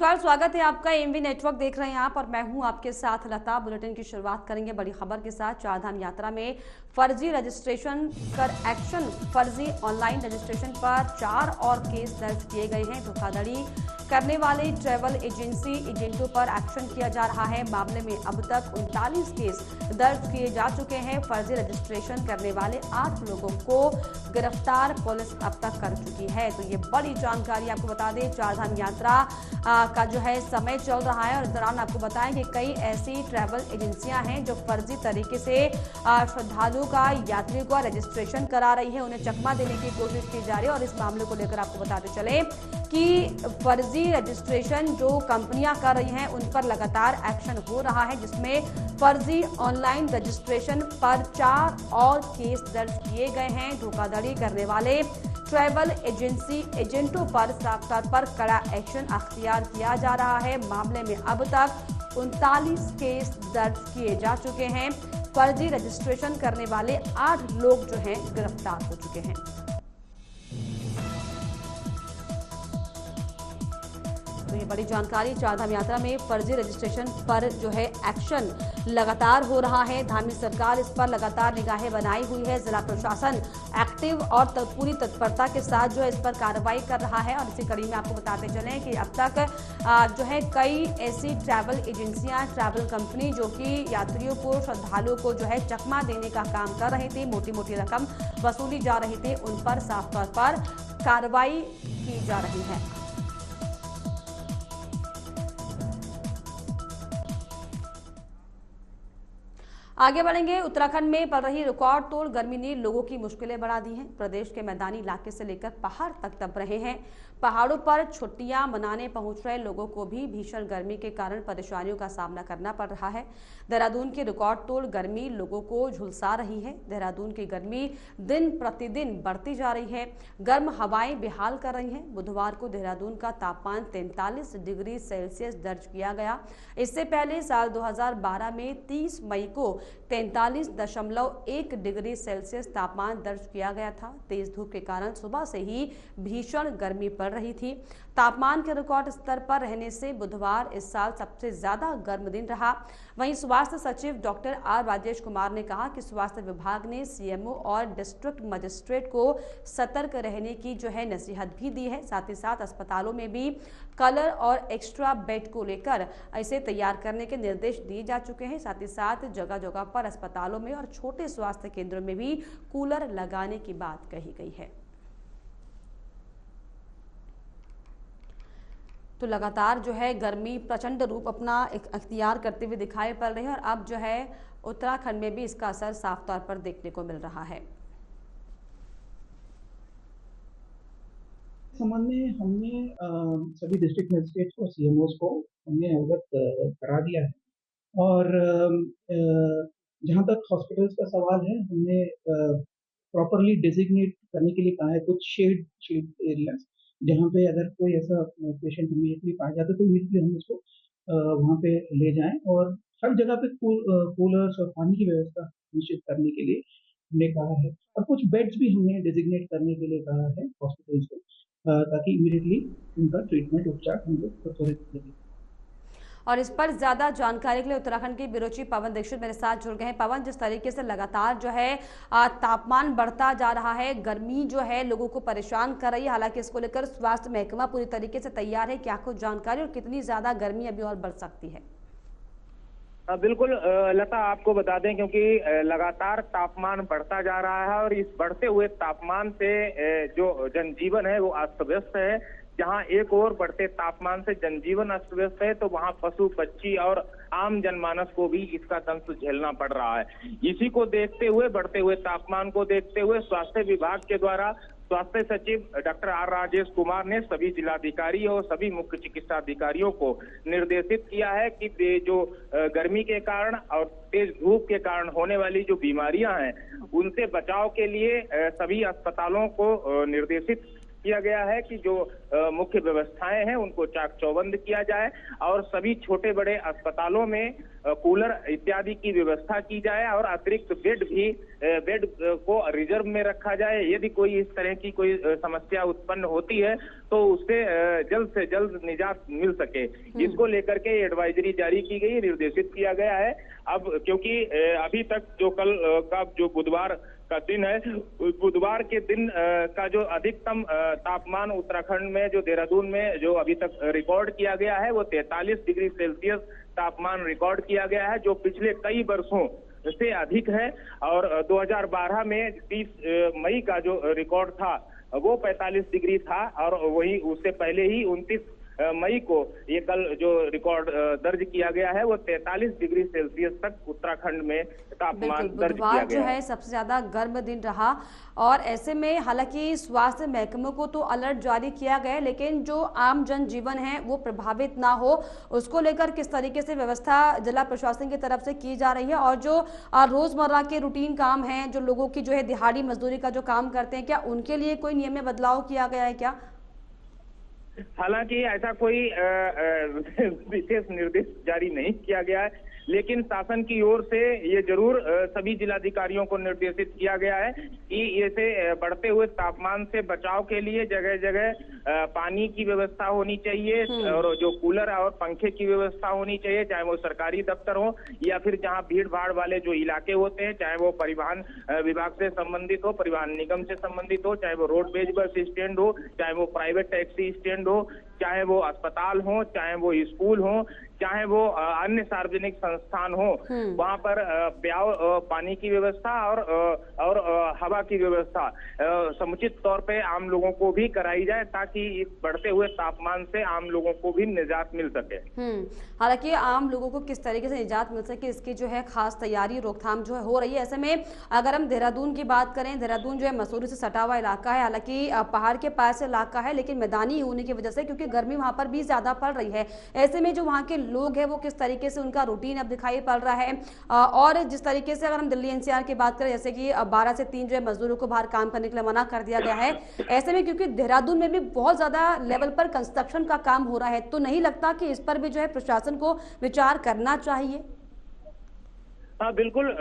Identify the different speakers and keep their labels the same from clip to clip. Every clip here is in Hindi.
Speaker 1: नमस्कार, स्वागत है आपका। एमवी नेटवर्क देख रहे हैं आप और मैं हूं आपके साथ लता। बुलेटिन की शुरुआत करेंगे बड़ी खबर के साथ। चारधाम यात्रा में फर्जी रजिस्ट्रेशन कर एक्शन। फर्जी ऑनलाइन रजिस्ट्रेशन पर 4 और केस दर्ज किए गए हैं। धोखाधड़ी करने वाले ट्रैवल एजेंटों पर एक्शन किया जा रहा है। मामले में अब तक 39 केस दर्ज किए जा चुके हैं। फर्जी रजिस्ट्रेशन करने वाले 8 लोगों को गिरफ्तार पुलिस अब तक कर चुकी है। तो ये बड़ी जानकारी आपको बता दें, चारधाम यात्रा का जो है समय चल रहा है और इस दौरान आपको बताएं कि कई ऐसी ट्रैवल एजेंसियां हैं जो फर्जी तरीके से श्रद्धालुओं का, यात्रियों का रजिस्ट्रेशन करा रही है, उन्हें चकमा देने की कोशिश की जा रही है। और इस मामले को लेकर आपको बताते चले कि फर्जी रजिस्ट्रेशन जो कंपनियां कर रही हैं उन पर लगातार एक्शन हो रहा है, जिसमें फर्जी ऑनलाइन रजिस्ट्रेशन पर 4 और केस दर्ज किए गए हैं। धोखाधड़ी करने वाले ट्रैवल एजेंटों पर साफ तौर पर कड़ा एक्शन अख्तियार किया जा रहा है। मामले में अब तक 39 केस दर्ज किए जा चुके हैं। फर्जी रजिस्ट्रेशन करने वाले 8 लोग जो हैं गिरफ्तार हो चुके हैं। तो ये बड़ी जानकारी, चारधाम यात्रा में फर्जी रजिस्ट्रेशन पर जो है एक्शन लगातार हो रहा है। धार्मिक सरकार इस पर लगातार निगाहें बनाई हुई है। जिला प्रशासन एक्टिव और पूरी तत्परता के साथ जो है इस पर कार्रवाई कर रहा है। और इसी कड़ी में आपको बताते चलें कि अब तक जो है कई ऐसी ट्रैवल एजेंसियां, ट्रैवल कंपनी जो कि यात्रियों को, श्रद्धालुओं को जो है चकमा देने का काम कर रही थी, मोटी मोटी रकम वसूली जा रही थी, उन पर साफ तौर पर कार्रवाई की जा रही है। आगे बढ़ेंगे। उत्तराखंड में पड़ रही रिकॉर्ड तोड़ गर्मी ने लोगों की मुश्किलें बढ़ा दी हैं। प्रदेश के मैदानी इलाके से लेकर पहाड़ तक तप रहे हैं। पहाड़ों पर छुट्टियां मनाने पहुंच रहे लोगों को भी भीषण गर्मी के कारण परेशानियों का सामना करना पड़ रहा है। देहरादून की रिकॉर्ड तोड़ गर्मी लोगों को झुलसा रही है। देहरादून की गर्मी दिन प्रतिदिन बढ़ती जा रही है। गर्म हवाएं बेहाल कर रही हैं। बुधवार को देहरादून का तापमान 43 डिग्री सेल्सियस दर्ज किया गया। इससे पहले साल 2012 में 30 मई को 43.1 डिग्री सेल्सियस तापमान दर्ज किया गया था। तेज धूप के कारण सुबह से ही भीषण गर्मी पड़ रही थी। तापमान के रिकॉर्ड स्तर पर रहने से बुधवार इस साल सबसे ज्यादा गर्म दिन रहा। वहीं स्वास्थ्य सचिव डॉक्टर आर राजेश कुमार ने कहा कि स्वास्थ्य विभाग ने सीएमओ और डिस्ट्रिक्ट मजिस्ट्रेट को सतर्क रहने की जो है नसीहत भी दी है। साथ ही साथ अस्पतालों में भी कलर और एक्स्ट्रा बेड को लेकर इसे तैयार करने के निर्देश दिए जा चुके हैं। साथ ही साथ जगह जगह पर अस्पतालों में और छोटे स्वास्थ्य केंद्रों में भी कूलर लगाने की बात कही गई है। तो लगातार जो है गर्मी प्रचंड रूप अपना अख्तियार करते हुए दिखाई पड़ रही है और अब जो है उत्तराखंड में भी इसका असर साफ तौर पर देखने को मिल रहा है।
Speaker 2: संबंध में हमने सभी डिस्ट्रिक्ट मजिस्ट्रेट और सीएमओस को हमने अवगत करा दिया है। और जहाँ तक हॉस्पिटल्स का सवाल है, हमने प्रॉपरली डेजिग्नेट करने के लिए कहा है कुछ शेड एरियाज, जहाँ पे अगर कोई ऐसा पेशेंट इमीडिएटली पाया जाता है तो इमीडिएटली हम उसको वहाँ पे ले जाएं। और हर जगह पे कूलर्स और पानी की व्यवस्था निश्चित करने के लिए हमने कहा है। और कुछ बेड्स भी हमने डेजिग्नेट करने के लिए कहा है हॉस्पिटल्स को, ताकि इमीडिएटली उनका ट्रीटमेंट, उपचार हम लोग त्वरित करें।
Speaker 1: और इस पर ज्यादा जानकारी के लिए उत्तराखंड के ब्यूरो चीफ पवन दीक्षित मेरे साथ जुड़ गए हैं। पवन, जिस तरीके से लगातार जो है तापमान बढ़ता जा रहा है, गर्मी जो है लोगों को परेशान कर रही है, हालांकि इसको लेकर स्वास्थ्य महकमा पूरी तरीके से तैयार है, क्या कुछ जानकारी और कितनी ज्यादा गर्मी अभी और बढ़ सकती है?
Speaker 3: बिल्कुल लता, आपको बता दें क्योंकि लगातार तापमान बढ़ता जा रहा है और इस बढ़ते हुए तापमान से जो जनजीवन है वो अस्त व्यस्त है। जहां एक और बढ़ते तापमान से जनजीवन अस्त व्यस्त है तो वहां पशु पक्षी और आम जनमानस को भी इसका दंश झेलना पड़ रहा है। इसी को देखते हुए, बढ़ते हुए तापमान को देखते हुए स्वास्थ्य विभाग के द्वारा स्वास्थ्य सचिव डॉक्टर आर राजेश कुमार ने सभी जिलाधिकारी और सभी मुख्य चिकित्सा अधिकारियों को निर्देशित किया है कि जो गर्मी के कारण और तेज धूप के कारण होने वाली जो बीमारियां हैं उनसे बचाव के लिए सभी अस्पतालों को निर्देशित किया गया है कि जो मुख्य व्यवस्थाएं हैं उनको चाक चौबंद किया जाए और सभी छोटे बड़े अस्पतालों में कूलर इत्यादि की व्यवस्था की जाए और अतिरिक्त बेड को रिजर्व में रखा जाए। यदि कोई इस तरह की कोई समस्या उत्पन्न होती है तो उससे जल्द से जल्द निजात मिल सके, इसको लेकर के एडवाइजरी जारी की गई, निर्देशित किया गया है। अब क्योंकि अभी तक जो कल का जो बुधवार का दिन है, बुधवार के दिन का जो अधिकतम तापमान उत्तराखंड में जो देहरादून में जो अभी तक रिकॉर्ड किया गया है वो 43 डिग्री सेल्सियस तापमान रिकॉर्ड किया गया है, जो पिछले कई वर्षों से अधिक है। और 2012 में 30 मई का जो रिकॉर्ड था वो 45 डिग्री था और वही उससे पहले ही 29 मई को ये कल जो रिकॉर्ड दर्ज किया गया है वो 43 डिग्री सेल्सियस तक उत्तराखंड में तापमान दर्ज किया गया
Speaker 1: जो है सबसे ज्यादा गर्म दिन रहा। और ऐसे में हालांकि स्वास्थ्य महकमे को तो अलर्ट जारी किया गया है, लेकिन जो आम जनजीवन है वो प्रभावित ना हो उसको लेकर किस तरीके से व्यवस्था जिला प्रशासन की तरफ से की जा रही है, और जो रोजमर्रा के रूटीन काम है जो लोगों की जो है दिहाड़ी मजदूरी का जो काम करते हैं, क्या उनके लिए कोई नियम में बदलाव किया गया है क्या?
Speaker 3: हालांकि ऐसा कोई विशेष निर्देश जारी नहीं किया गया है, लेकिन शासन की ओर से ये जरूर सभी जिलाधिकारियों को निर्देशित किया गया है कि ऐसे बढ़ते हुए तापमान से बचाव के लिए जगह जगह पानी की व्यवस्था होनी चाहिए और जो कूलर और पंखे की व्यवस्था होनी चाहिए, चाहे वो सरकारी दफ्तर हो या फिर जहां भीड़ भाड़ वाले जो इलाके होते हैं, चाहे वो परिवहन विभाग से संबंधित हो, परिवहन निगम से संबंधित हो, चाहे वो रोडवेज बस स्टैंड हो, चाहे वो प्राइवेट टैक्सी स्टैंड हो, चाहे वो अस्पताल हो, चाहे वो स्कूल हो, चाहे वो अन्य सार्वजनिक संस्थान हो, वहां पर प्याव पानी की व्यवस्था और हवा की व्यवस्था समुचित तौर पे आम लोगों को भी कराई जाए ताकि इस बढ़ते हुए तापमान से आम लोगों को भी निजात मिल सके।
Speaker 1: हालांकि आम लोगों को किस तरीके से निजात मिल सके इसकी जो है खास तैयारी रोकथाम जो है हो रही है। ऐसे में अगर हम देहरादून की बात करें, देहरादून जो है मसूरी से सटा हुआ इलाका है, हालांकि पहाड़ के पास इलाका है लेकिन मैदानी होने की वजह से क्योंकि गर्मी वहां पर भी ज्यादा पड़ रही है, ऐसे में जो वहां के लोग हैं वो किस तरीके से उनका रूटीन अब दिखाई पड़ रहा है। और जिस तरीके से अगर हम दिल्ली एनसीआर की बात करें, जैसे कि 12 से 3 जो है मजदूरों को बाहर काम करने के लिए मना कर दिया गया है, ऐसे में क्योंकि देहरादून में भी बहुत ज्यादा लेवल पर कंस्ट्रक्शन का काम हो रहा है, तो नहीं लगता कि इस पर भी जो है प्रशासन को विचार करना चाहिए?
Speaker 3: हाँ बिल्कुल,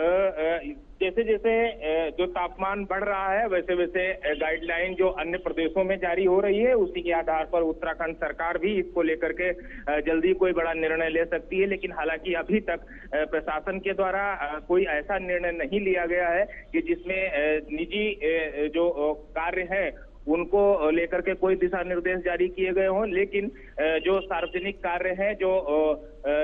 Speaker 3: जैसे जैसे जो तापमान बढ़ रहा है वैसे वैसे गाइडलाइन जो अन्य प्रदेशों में जारी हो रही है उसी के आधार पर उत्तराखंड सरकार भी इसको लेकर के जल्दी कोई बड़ा निर्णय ले सकती है। लेकिन हालांकि अभी तक प्रशासन के द्वारा कोई ऐसा निर्णय नहीं लिया गया है कि जिसमें निजी जो कार्य है उनको लेकर के कोई दिशा निर्देश जारी किए गए हों, लेकिन जो सार्वजनिक कार्य हैं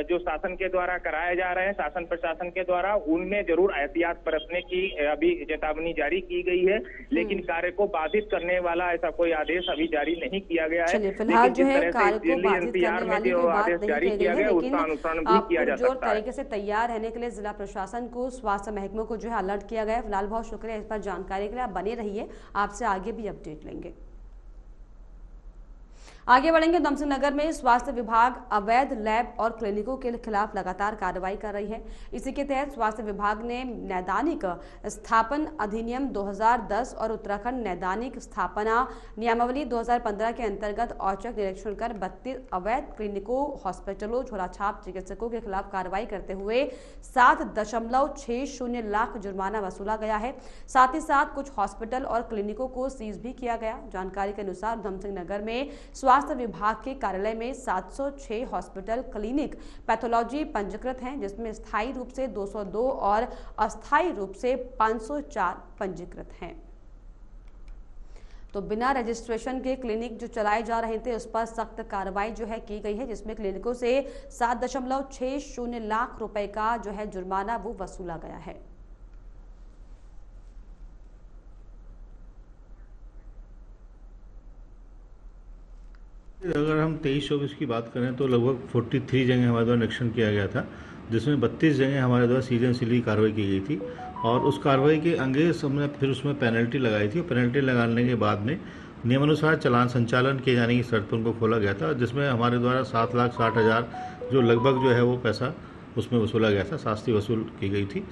Speaker 3: जो शासन के द्वारा कराए जा रहे हैं, शासन प्रशासन के द्वारा, उनमें जरूर एहतियात बरतने की अभी चेतावनी जारी की गई है, लेकिन कार्य को बाधित करने वाला ऐसा कोई आदेश अभी जारी नहीं किया गया है।
Speaker 1: फिलहाल जो है कार्य को बाधित करने वाली
Speaker 3: जो आदेश जारी किया गया उसका अनुसरण भी किया जा सकता है।
Speaker 1: तरीके से तैयार रहने के लिए जिला प्रशासन को, स्वास्थ्य महकमे को जो है अलर्ट किया गया है। फिलहाल बहुत शुक्रिया इस पर जानकारी के लिए, आप बने रहिए, आपसे आगे भी अपडेट लेंगे। आगे बढ़ेंगे। उधमसिंह नगर में स्वास्थ्य विभाग अवैध लैब और क्लिनिकों के खिलाफ लगातार कार्रवाई कर रही है। इसी के तहत स्वास्थ्य विभाग ने नैदानिक स्थापन अधिनियम 2010 और उत्तराखंड नैदानिक स्थापना नियमावली 2015 के अंतर्गत औचक निरीक्षण कर 32 अवैध क्लिनिकों, हॉस्पिटलों, झोलाछाप चिकित्सकों के खिलाफ कार्रवाई करते हुए 7.60 लाख जुर्माना वसूला गया है। साथ ही साथ कुछ हॉस्पिटल और क्लिनिकों को सीज भी किया गया। जानकारी के अनुसार उधमसिंह नगर में स्वास्थ्य विभाग के कार्यालय में 706 हॉस्पिटल, क्लिनिक, पैथोलॉजी पंजीकृत हैं, जिसमें स्थायी रूप से 202 और अस्थायी रूप से 504 पंजीकृत हैं। तो बिना रजिस्ट्रेशन के क्लिनिक जो चलाए जा रहे थे उस पर सख्त कार्रवाई जो है की गई है, जिसमें क्लिनिकों से 7.60 लाख रुपए का जो है जुर्माना वो वसूला गया है।
Speaker 4: अगर हम 23-24 की बात करें तो लगभग 43 जगह हमारे द्वारा निरीक्षण किया गया था, जिसमें 32 जगह हमारे द्वारा सीजन एंड सिली कार्रवाई की गई थी। और उस कार्रवाई के अंगे हमने फिर उसमें पेनल्टी लगाई थी। और पेनल्टी लगाने के बाद में नियमानुसार चालान संचालन किए जाने की शर्त पर उनको खोला गया था, जिसमें हमारे द्वारा 7,60,000 जो लगभग जो है वो पैसा उसमें वसूला गया था, शास्ति वसूल की गई थी।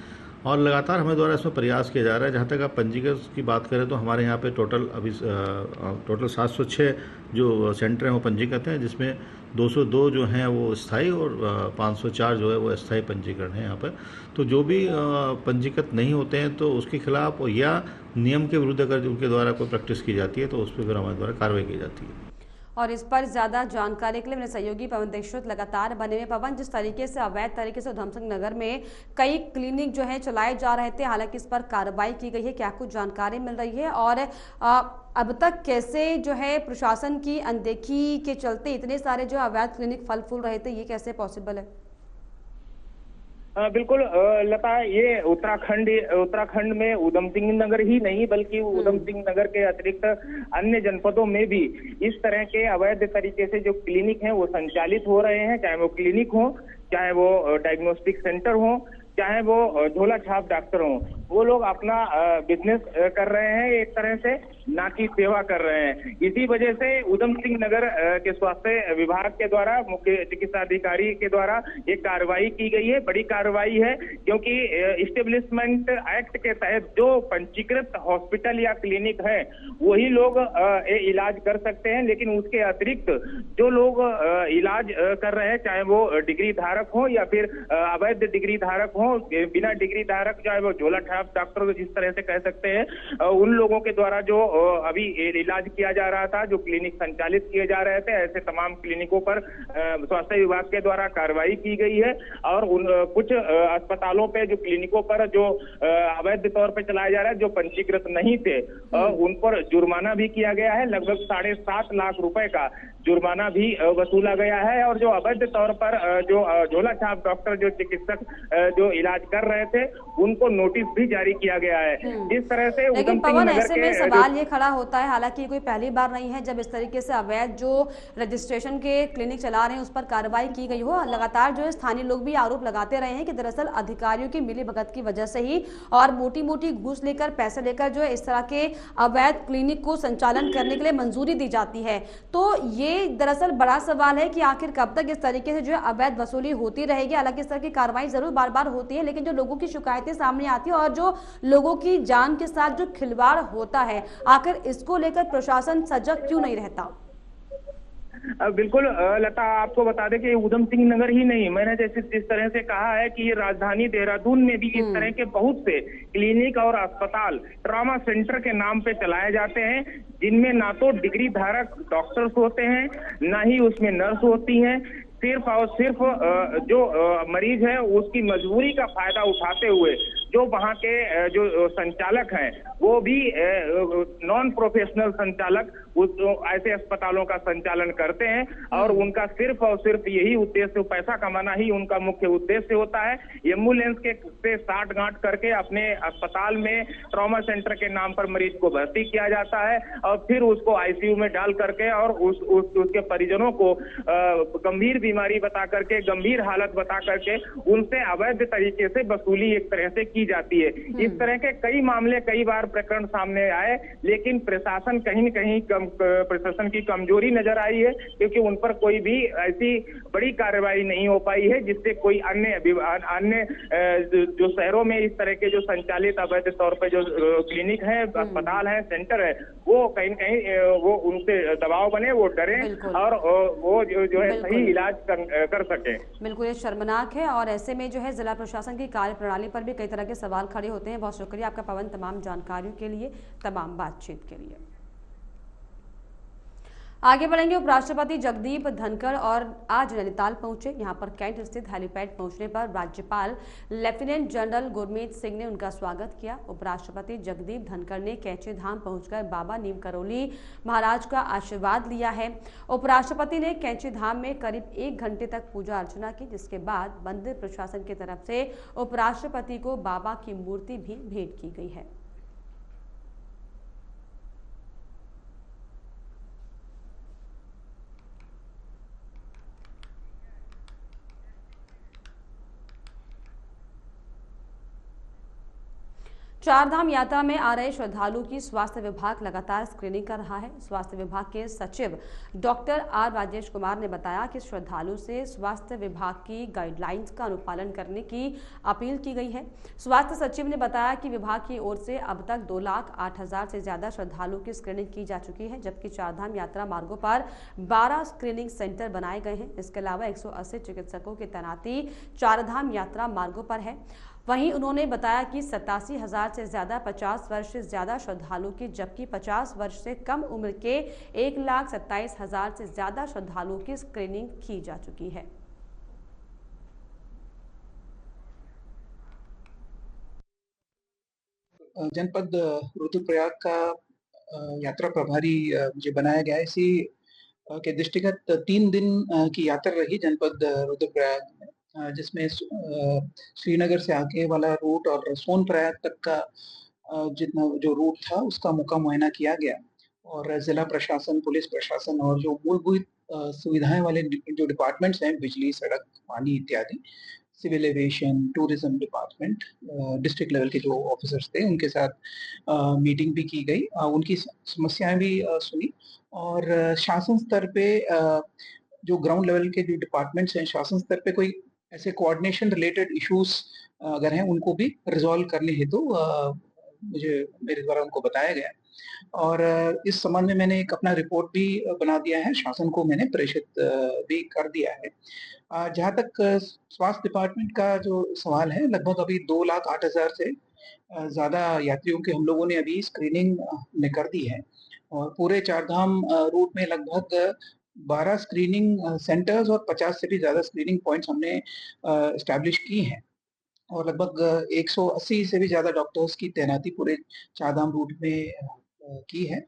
Speaker 4: और लगातार हमें द्वारा इसमें प्रयास किया जा रहा है। जहाँ तक आप पंजीकृत की बात करें तो हमारे यहाँ पे टोटल 706 जो सेंटर हैं वो पंजीकृत हैं, जिसमें 202 जो हैं वो स्थायी और 504 जो है वो अस्थायी पंजीकरण है यहाँ पर। तो जो भी पंजीकृत नहीं होते हैं तो उसके खिलाफ या नियम के विरुद्ध अगर उनके द्वारा कोई प्रैक्टिस की जाती है तो उस पर फिर हमारे द्वारा कार्रवाई की जाती है।
Speaker 1: और इस पर ज्यादा जानकारी के लिए मेरे सहयोगी पवन दीक्षित लगातार बने हुए। पवन, जिस तरीके से अवैध तरीके से उधम सिंह नगर में कई क्लिनिक जो है चलाए जा रहे थे, हालांकि इस पर कार्रवाई की गई है, क्या कुछ जानकारी मिल रही है? और अब तक कैसे जो है प्रशासन की अनदेखी के चलते इतने सारे जो अवैध क्लिनिक फल फूल रहे थे, ये कैसे पॉसिबल है?
Speaker 3: बिल्कुल लता, ये उत्तराखंड में उधम सिंह नगर ही नहीं बल्कि उधम सिंह नगर के अतिरिक्त अन्य जनपदों में भी इस तरह के अवैध तरीके से जो क्लिनिक हैं वो संचालित हो रहे हैं। चाहे वो क्लिनिक हो, चाहे वो डायग्नोस्टिक सेंटर हो, चाहे वो झोला छाप डॉक्टर हो, वो लोग अपना बिजनेस कर रहे हैं एक तरह से, ना कि सेवा कर रहे हैं। इसी वजह से उधम सिंह नगर के स्वास्थ्य विभाग के द्वारा, मुख्य चिकित्सा अधिकारी के द्वारा ये कार्रवाई की गई है। बड़ी कार्रवाई है क्योंकि इस्टेब्लिशमेंट एक्ट के तहत जो पंजीकृत हॉस्पिटल या क्लिनिक है वही लोग इलाज कर सकते हैं, लेकिन उसके अतिरिक्त जो लोग इलाज कर रहे हैं, चाहे वो डिग्री धारक हो या फिर अवैध डिग्री धारक हो, बिना डिग्री धारक चाहे वो झोला छाप डॉक्टर जिस तरह से कह सकते हैं, उन लोगों के द्वारा जो अभी इलाज किया जा रहा था, जो क्लिनिक संचालित किए जा रहे थे, ऐसे तमाम क्लिनिकों पर स्वास्थ्य विभाग के द्वारा कार्रवाई की गई है। और कुछ अस्पतालों पे, जो क्लिनिकों पर जो अवैध तौर पे चलाया जा रहा है, जो पंजीकृत नहीं थे, उन पर जुर्माना भी किया गया है। लगभग 7.5 लाख रुपए का जुर्माना भी वसूला गया है। और जो अवैध तौर पर जो झोला छाप डॉक्टर, जो चिकित्सक जो इलाज कर रहे थे, उनको नोटिस भी जारी किया गया है। इस तरह से
Speaker 1: लेकिन पवन, ऐसे में सवाल ये खड़ा होता है, हालांकि कोई पहली बार नहीं है जब इस तरीके से अवैध जो रजिस्ट्रेशन के क्लिनिक चला रहे हैं उस पर कार्रवाई की गई हो। लगातार जो है स्थानीय लोग भी आरोप लगाते रहे हैं कि दरअसल अधिकारियों की मिलीभगत की वजह से ही और मोटी मोटी घूस लेकर, पैसे लेकर जो है इस तरह के अवैध क्लिनिक को संचालन करने के लिए मंजूरी दी जाती है। तो ये दरअसल बड़ा सवाल है कि आखिर कब तक इस तरीके से जो है अवैध वसूली होती रहेगी। हालांकि इस तरह की कार्रवाई जरूर बार बार होती है, लेकिन जो लोगों की शिकायतें सामने आती है और जो लोगों की जान के साथ जो खिलवाड़ होता है, आखिर इसको लेकर प्रशासन सजग क्यों नहीं रहता?
Speaker 3: बिल्कुल लता, आपको बता दें कि उधम सिंह नगर ही नहीं, मैंने जैसे जिस तरह से कहा है कि ये राजधानी देहरादून में भी इस तरह के बहुत से क्लिनिक और अस्पताल ट्रॉमा सेंटर के नाम पे चलाए जाते हैं, जिनमें ना तो डिग्री धारक डॉक्टर्स होते हैं, ना ही उसमें नर्स होती हैं। सिर्फ और सिर्फ जो मरीज है उसकी मजबूरी का फायदा उठाते हुए जो वहाँ के जो संचालक हैं वो भी नॉन प्रोफेशनल संचालक उस ऐसे अस्पतालों का संचालन करते हैं। और उनका सिर्फ और सिर्फ यही उद्देश्य, पैसा कमाना ही उनका मुख्य उद्देश्य होता है। एम्बुलेंस के से साठ गांठ करके अपने अस्पताल में ट्रॉमा सेंटर के नाम पर मरीज को भर्ती किया जाता है और फिर उसको आईसीयू में डाल करके और उसके परिजनों को गंभीर बीमारी बता करके, गंभीर हालत बता करके उनसे अवैध तरीके से वसूली एक तरह से की जाती है। इस तरह के कई मामले, कई बार प्रकरण सामने आए, लेकिन प्रशासन कहीं न कहीं प्रशासन की कमजोरी नजर आई है, क्योंकि उन पर कोई भी ऐसी बड़ी कार्रवाई नहीं हो पाई है जिससे कोई अन्य जो शहरों में इस तरह के जो संचालित अवैध तौर पर जो क्लिनिक है, अस्पताल है, सेंटर है, वो कहीं न कहीं वो उनसे दबाव बने, वो डरे और वो जो है सही इलाज कर सके।
Speaker 1: बिल्कुल, ये शर्मनाक है। और ऐसे में जो है जिला प्रशासन की कार्य प्रणाली पर भी कई तरह के सवाल खड़े होते हैं। बहुत शुक्रिया आपका पवन, तमाम जानकारियों के लिए, तमाम बातचीत के लिए। आगे बढ़ेंगे। उपराष्ट्रपति जगदीप धनखड़ और आज नैनीताल पहुंचे। यहां पर कैंट स्थित हेलीपैड पहुंचने पर राज्यपाल लेफ्टिनेंट जनरल गुरमीत सिंह ने उनका स्वागत किया। उपराष्ट्रपति जगदीप धनखड़ ने कैंची धाम पहुंचकर बाबा नीम करोली महाराज का आशीर्वाद लिया है। उपराष्ट्रपति ने कैंची धाम में करीब 1 घंटे तक पूजा अर्चना की, जिसके बाद मंदिर प्रशासन की तरफ से उपराष्ट्रपति को बाबा की मूर्ति भी भेंट की गई है। चारधाम यात्रा में आ रहे श्रद्धालु की स्वास्थ्य विभाग लगातार स्क्रीनिंग कर रहा है। स्वास्थ्य विभाग के सचिव डॉक्टर आर राजेश कुमार ने बताया कि श्रद्धालु से स्वास्थ्य विभाग की गाइडलाइंस का अनुपालन करने की अपील की गई है। स्वास्थ्य सचिव ने बताया कि विभाग की ओर से अब तक 2,08,000 से ज्यादा श्रद्धालु की स्क्रीनिंग की जा चुकी है, जबकि चारधाम यात्रा मार्गों पर 12 स्क्रीनिंग सेंटर बनाए गए हैं। इसके अलावा 180 चिकित्सकों की तैनाती चारधाम यात्रा मार्गों पर है। वहीं उन्होंने बताया कि 87,000 से ज्यादा 50 वर्ष से ज्यादा श्रद्धालु की, जबकि 50 वर्ष से कम उम्र के 1,27,000 से ज्यादा श्रद्धालुओं की स्क्रीनिंग की जा चुकी है।
Speaker 2: जनपद रुद्रप्रयाग का यात्रा प्रभारी मुझे बनाया गया है। इसी के दृष्टिगत 3 दिन की यात्रा रही जनपद रुद्रप्रयाग में, जिसमें श्रीनगर से आगे वाला रूट और सोनप्रयाग तक का जितना जो रूट था उसका मुक्का मुआयना किया गया और जिला प्रशासन, पुलिस प्रशासन और जो मूलभूत सुविधाएं वाले जो डिपार्टमेंट्स हैं, बिजली, सड़क, पानी इत्यादि, civil aviation, tourism department, district level के जो ऑफिसर्स थे उनके साथ मीटिंग भी की गई, उनकी समस्याएं भी सुनी और शासन स्तर पे जो ग्राउंड लेवल के जो डिपार्टमेंट्स हैं, शासन स्तर पे कोई ऐसे कोऑर्डिनेशन रिलेटेड इश्यूज अगर हैं उनको भी रिजॉल्व करने हेतु मुझे मेरे द्वारा उनको बताया गया और इस संबंध में मैंने एक अपना रिपोर्ट भी बना दिया है, शासन को मैंने प्रेषित भी कर दिया है। जहाँ तक स्वास्थ्य डिपार्टमेंट का जो सवाल है, लगभग अभी 2,08,000 से ज्यादा यात्रियों की हम लोगों ने अभी स्क्रीनिंग में कर दी है और पूरे चारधाम रूट में लगभग 12 स्क्रीनिंग सेंटर्स और 50 से भी ज्यादा स्क्रीनिंग पॉइंट्स हमने एस्टैब्लिश की हैं और लगभग 180 से भी ज्यादा डॉक्टर्स की तैनाती पूरे चारधाम रूट में की है।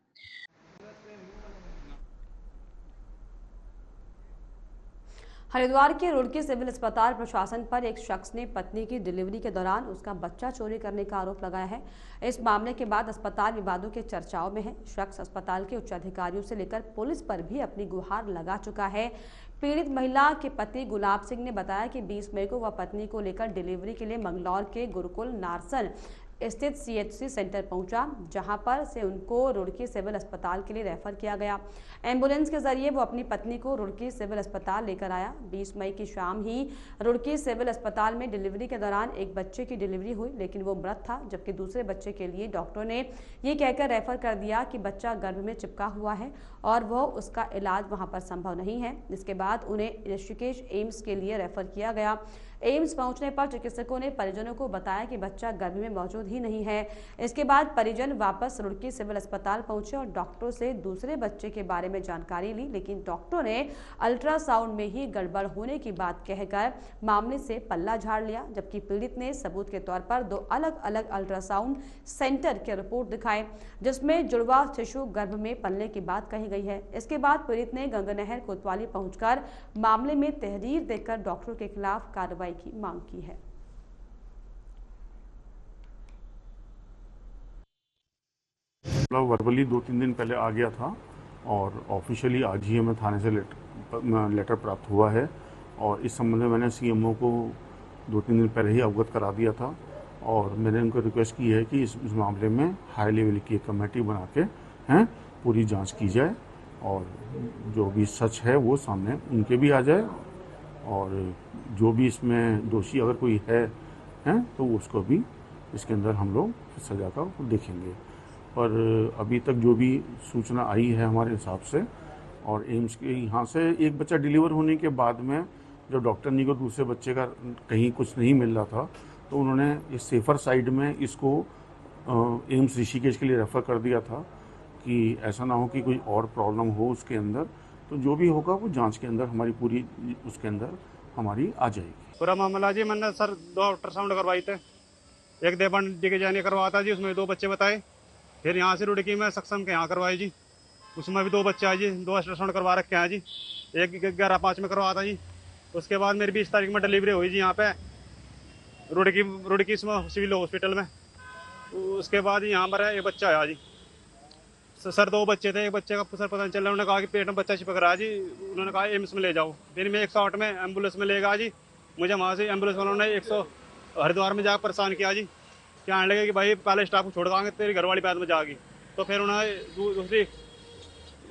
Speaker 1: हरिद्वार के रुड़की सिविल अस्पताल प्रशासन पर एक शख्स ने पत्नी की डिलीवरी के दौरान उसका बच्चा चोरी करने का आरोप लगाया है। इस मामले के बाद अस्पताल विवादों के चर्चाओं में है। शख्स अस्पताल के उच्च अधिकारियों से लेकर पुलिस पर भी अपनी गुहार लगा चुका है। पीड़ित महिला के पति गुलाब सिंह ने बताया कि 20 मई को वह पत्नी को लेकर डिलीवरी के लिए मंगलौर के गुरुकुल नारसन स्थित CHC सेंटर पहुंचा, जहां पर से उनको रुड़की सिविल अस्पताल के लिए रेफर किया गया। एम्बुलेंस के जरिए वो अपनी पत्नी को रुड़की सिविल अस्पताल लेकर आया। 20 मई की शाम ही रुड़की सिविल अस्पताल में डिलीवरी के दौरान एक बच्चे की डिलीवरी हुई, लेकिन वो मृत था, जबकि दूसरे बच्चे के लिए डॉक्टर ने ये कहकर रेफर कर दिया कि बच्चा गर्भ में चिपका हुआ है और वह उसका इलाज वहां पर संभव नहीं है। इसके बाद उन्हें ऋषिकेश एम्स के लिए रेफर किया गया। एम्स पहुंचने पर चिकित्सकों ने परिजनों को बताया कि बच्चा गर्भ में मौजूद ही नहीं है। इसके बाद परिजन वापस रुड़की सिविल अस्पताल पहुंचे और डॉक्टरों से दूसरे बच्चे के बारे में जानकारी ली, लेकिन डॉक्टरों ने अल्ट्रासाउंड में ही गड़बड़ होने की बात कहकर मामले से पल्ला झाड़ लिया, जबकि पीड़ित ने सबूत के तौर पर 2 अलग अलग अल्ट्रासाउंड सेंटर के रिपोर्ट दिखाए, जिसमें जुड़वा शिशु गर्भ में पलने की बात कही गई है। इसके बाद पीड़ित ने गंगानहर कोतवाली पहुंचकर मामले में तहरीर देकर डॉक्टरों के खिलाफ कार्रवाई की मांग की है।
Speaker 5: वर्बली 2-3 दिन पहले आ गया था और ऑफिशियली आज ही हमें थाने से लेटर प्राप्त हुआ है और इस संबंध में मैंने CMO को 2-3 दिन पहले ही अवगत करा दिया था और मैंने उनको रिक्वेस्ट की है कि इस मामले में हाई लेवल की एक कमेटी बना के पूरी जांच की जाए और जो भी सच है वो सामने उनके भी आ जाए और जो भी इसमें दोषी अगर कोई है तो उसको भी इसके अंदर हम लोग सजा का देखेंगे। पर अभी तक जो भी सूचना आई है हमारे हिसाब से और एम्स के यहाँ से एक बच्चा डिलीवर होने के बाद में जब डॉक्टर नी को दूसरे बच्चे का कहीं कुछ नहीं मिल रहा था तो उन्होंने इस सेफर साइड में इसको एम्स ऋषिकेश के लिए रेफ़र कर दिया था कि ऐसा ना हो कि कोई और प्रॉब्लम हो उसके अंदर। तो जो भी होगा वो जांच के अंदर हमारी पूरी उसके अंदर हमारी आ जाएगी।
Speaker 6: पूरा मामला जी मैंने सर 2 अल्ट्रासाउंड करवाई थे, एक देवबंदी के जाने करवाया था जी, उसमें 2 बच्चे बताए। फिर यहाँ से रुड़की में सक्षम के यहाँ करवाए जी, उसमें भी 2 बच्चे आए जी, 2 अल्ट्रासाउंड करवा रखे हैं जी, एक 11/5 में करवाया था जी। उसके बाद मेरी 20 तारीख में डिलीवरी हुई जी यहाँ पे रुड़की सिविल हॉस्पिटल में। उसके बाद यहाँ पर एक बच्चा आया जी सर, 2 बच्चे थे, एक बच्चे का सर पता नहीं चल रहा, उन्होंने कहा कि पेट में बच्चा चिपक रहा है जी, उन्होंने कहा एम्स में ले जाओ। फिर मैं 108 में एम्बुलेंस में ले गया जी, मुझे वहाँ से एम्बुलेंस वालों ने 100 हरिद्वार में जाकर परेशान किया जी। क्या आने लगे कि भाई पहले स्टाफ को छोड़ देंगे, तेरी घरवाली बाद में जाएगी। तो फिर उन्होंने दूसरी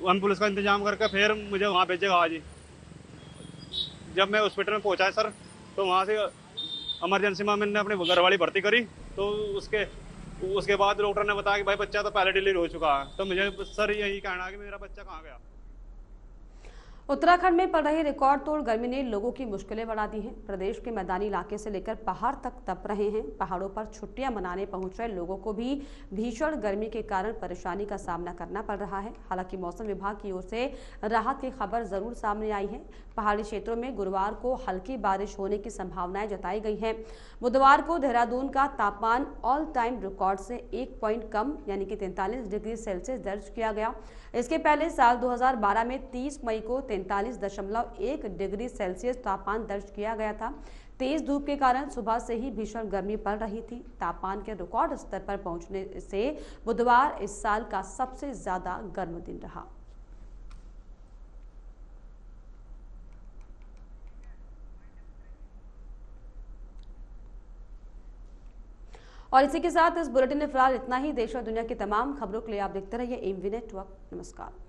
Speaker 6: एम्बुलेंस का इंतजाम करके फिर मुझे वहाँ भेजेगा आज ही। जब मैं हॉस्पिटल में पहुँचा सर, तो वहाँ से इमरजेंसी में मैंने अपनी घरवाली भर्ती करी। तो उसके बाद डॉक्टर ने बताया कि भाई बच्चा तो पहले डिलीवर हो चुका है। तो मुझे सर यही कहना है कि मेरा बच्चा कहाँ गया।
Speaker 1: उत्तराखंड में पड़ रही रिकॉर्ड तोड़ गर्मी ने लोगों की मुश्किलें बढ़ा दी हैं। प्रदेश के मैदानी इलाके से लेकर पहाड़ तक तप रहे हैं। पहाड़ों पर छुट्टियां मनाने पहुंच रहे लोगों को भी भीषण गर्मी के कारण परेशानी का सामना करना पड़ रहा है। हालांकि मौसम विभाग की ओर से राहत की खबर जरूर सामने आई है। पहाड़ी क्षेत्रों में गुरुवार को हल्की बारिश होने की संभावनाएं जताई गई हैं। बुधवार को देहरादून का तापमान ऑल टाइम रिकॉर्ड से 1 पॉइंट कम यानी कि 43 डिग्री सेल्सियस दर्ज किया गया। इसके पहले साल 2012 में 30 मई को 43.1 डिग्री सेल्सियस तापमान दर्ज किया गया था। तेज धूप के कारण सुबह से ही भीषण गर्मी पड़ रही थी। तापमान के रिकॉर्ड स्तर पर पहुंचने से बुधवार इस साल का सबसे ज्यादा गर्म दिन रहा। और इसी के साथ इस बुलेटिन में फिलहाल इतना ही। देश और दुनिया की तमाम खबरों के लिए आप देखते रहिए एमवी नेटवर्क। नमस्कार।